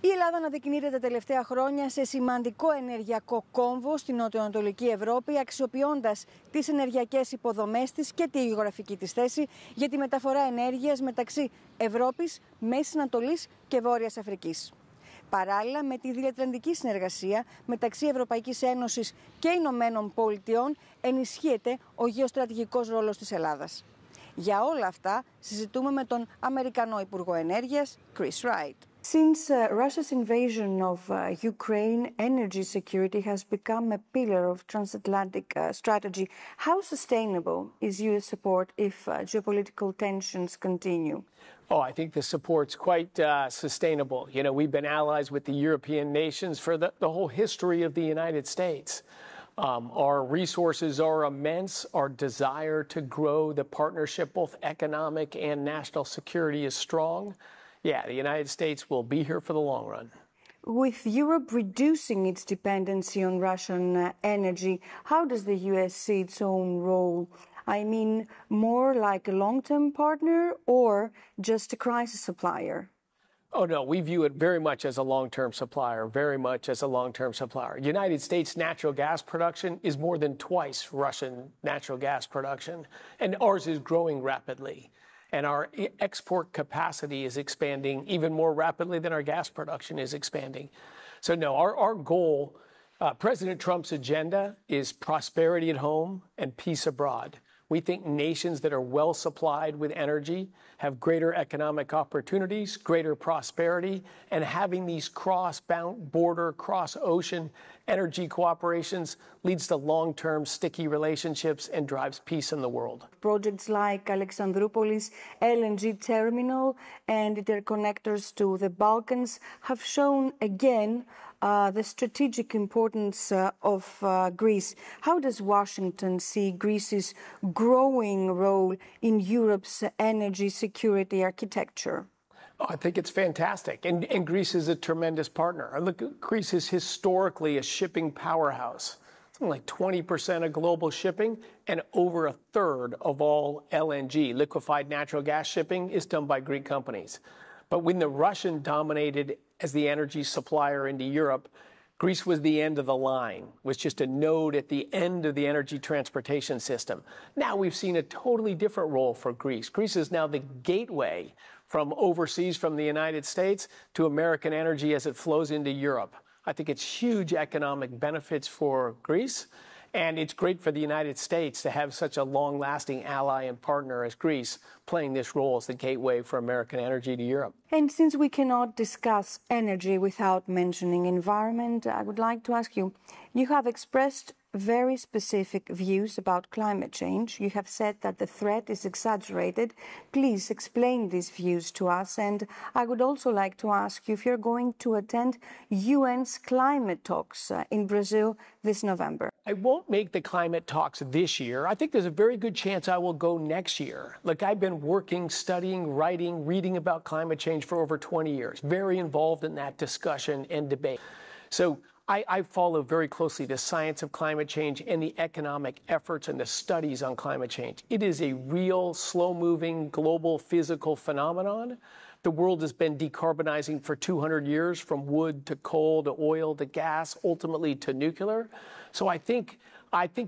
Η Ελλάδα αναδεικνύεται τα τελευταία χρόνια σε σημαντικό ενεργειακό κόμβο στην νοτιοανατολική Ευρώπη, αξιοποιώντας τις ενεργειακές υποδομές της και τη γεωγραφική της θέση για τη μεταφορά ενέργειας μεταξύ Ευρώπης, Μέσης Ανατολής και Βόρειας Αφρικής. Παράλληλα με τη διατλαντική συνεργασία μεταξύ Ευρωπαϊκής Ένωσης και Ηνωμένων Πολιτειών ενισχύεται ο γεωστρατηγικός ρόλος της Ελλάδας. Για όλα αυτά συζητούμε με τον Αμερικανό Υπουργό Ενέργειας, Wright. Since Russia's invasion of Ukraine, energy security has become a pillar of transatlantic strategy. How sustainable is U.S. support if geopolitical tensions continue? Oh, I think the support's quite sustainable. You know, we've been allies with the European nations for the whole history of the United States. Our resources are immense. Our desire to grow the partnership, both economic and national security, is strong. Yeah, the United States will be here for the long run. With Europe reducing its dependency on Russian energy, how does the U.S. see its own role? I mean, more like a long-term partner or just a crisis supplier? Oh, no, we view it very much as a long-term supplier, very much as a long-term supplier. United States natural gas production is more than twice Russian natural gas production, and ours is growing rapidly. And our export capacity is expanding even more rapidly than our gas production is expanding. So no, our goal, President Trump's agenda is prosperity at home and peace abroad. We think nations that are well supplied with energy have greater economic opportunities, greater prosperity, and having these cross-border, cross-ocean energy cooperations leads to long-term sticky relationships and drives peace in the world. Projects like Alexandroupolis LNG terminal and interconnectors to the Balkans have shown again the strategic importance of Greece. How does Washington see Greece's growing role in Europe's energy security architecture? Oh, I think it's fantastic. And Greece is a tremendous partner. Look, Greece is historically a shipping powerhouse. Something like 20% of global shipping and over a third of all LNG, liquefied natural gas shipping, is done by Greek companies. But when the Russian dominated as the energy supplier into Europe, Greece was the end of the line, was just a node at the end of the energy transportation system. Now we've seen a totally different role for Greece. Greece is now the gateway from overseas, from the United States, to American energy as it flows into Europe. I think it's huge economic benefits for Greece, and it's great for the United States to have such a long-lasting ally and partner as Greece playing this role as the gateway for American energy to Europe. And since we cannot discuss energy without mentioning environment, I would like to ask you, you have expressed very specific views about climate change. You have said that the threat is exaggerated. Please explain these views to us. And I would also like to ask you if you're going to attend UN's climate talks in Brazil this November. I won't make the climate talks this year. I think there's a very good chance I will go next year. Look, I've been working, studying, writing, reading about climate change for over 20 years, very involved in that discussion and debate. So I follow very closely the science of climate change and the economic efforts and the studies on climate change. It is a real, slow-moving, global physical phenomenon. The world has been decarbonizing for 200 years, from wood to coal to oil to gas, ultimately to nuclear. So I think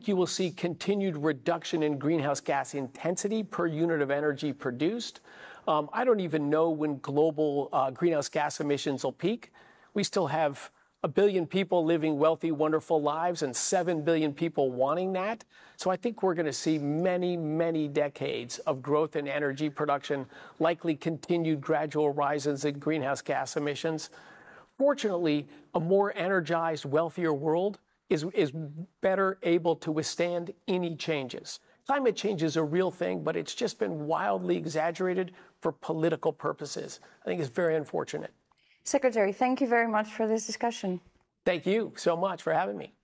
you will see continued reduction in greenhouse gas intensity per unit of energy produced. I don't even know when global greenhouse gas emissions will peak. We still have 1 billion people living wealthy, wonderful lives and 7 billion people wanting that. So I think we're going to see many, many decades of growth in energy production, likely continued gradual rises in greenhouse gas emissions. Fortunately, a more energized, wealthier world is better able to withstand any changes. Climate change is a real thing, but it's just been wildly exaggerated for political purposes. I think it's very unfortunate. Secretary, thank you very much for this discussion. Thank you so much for having me.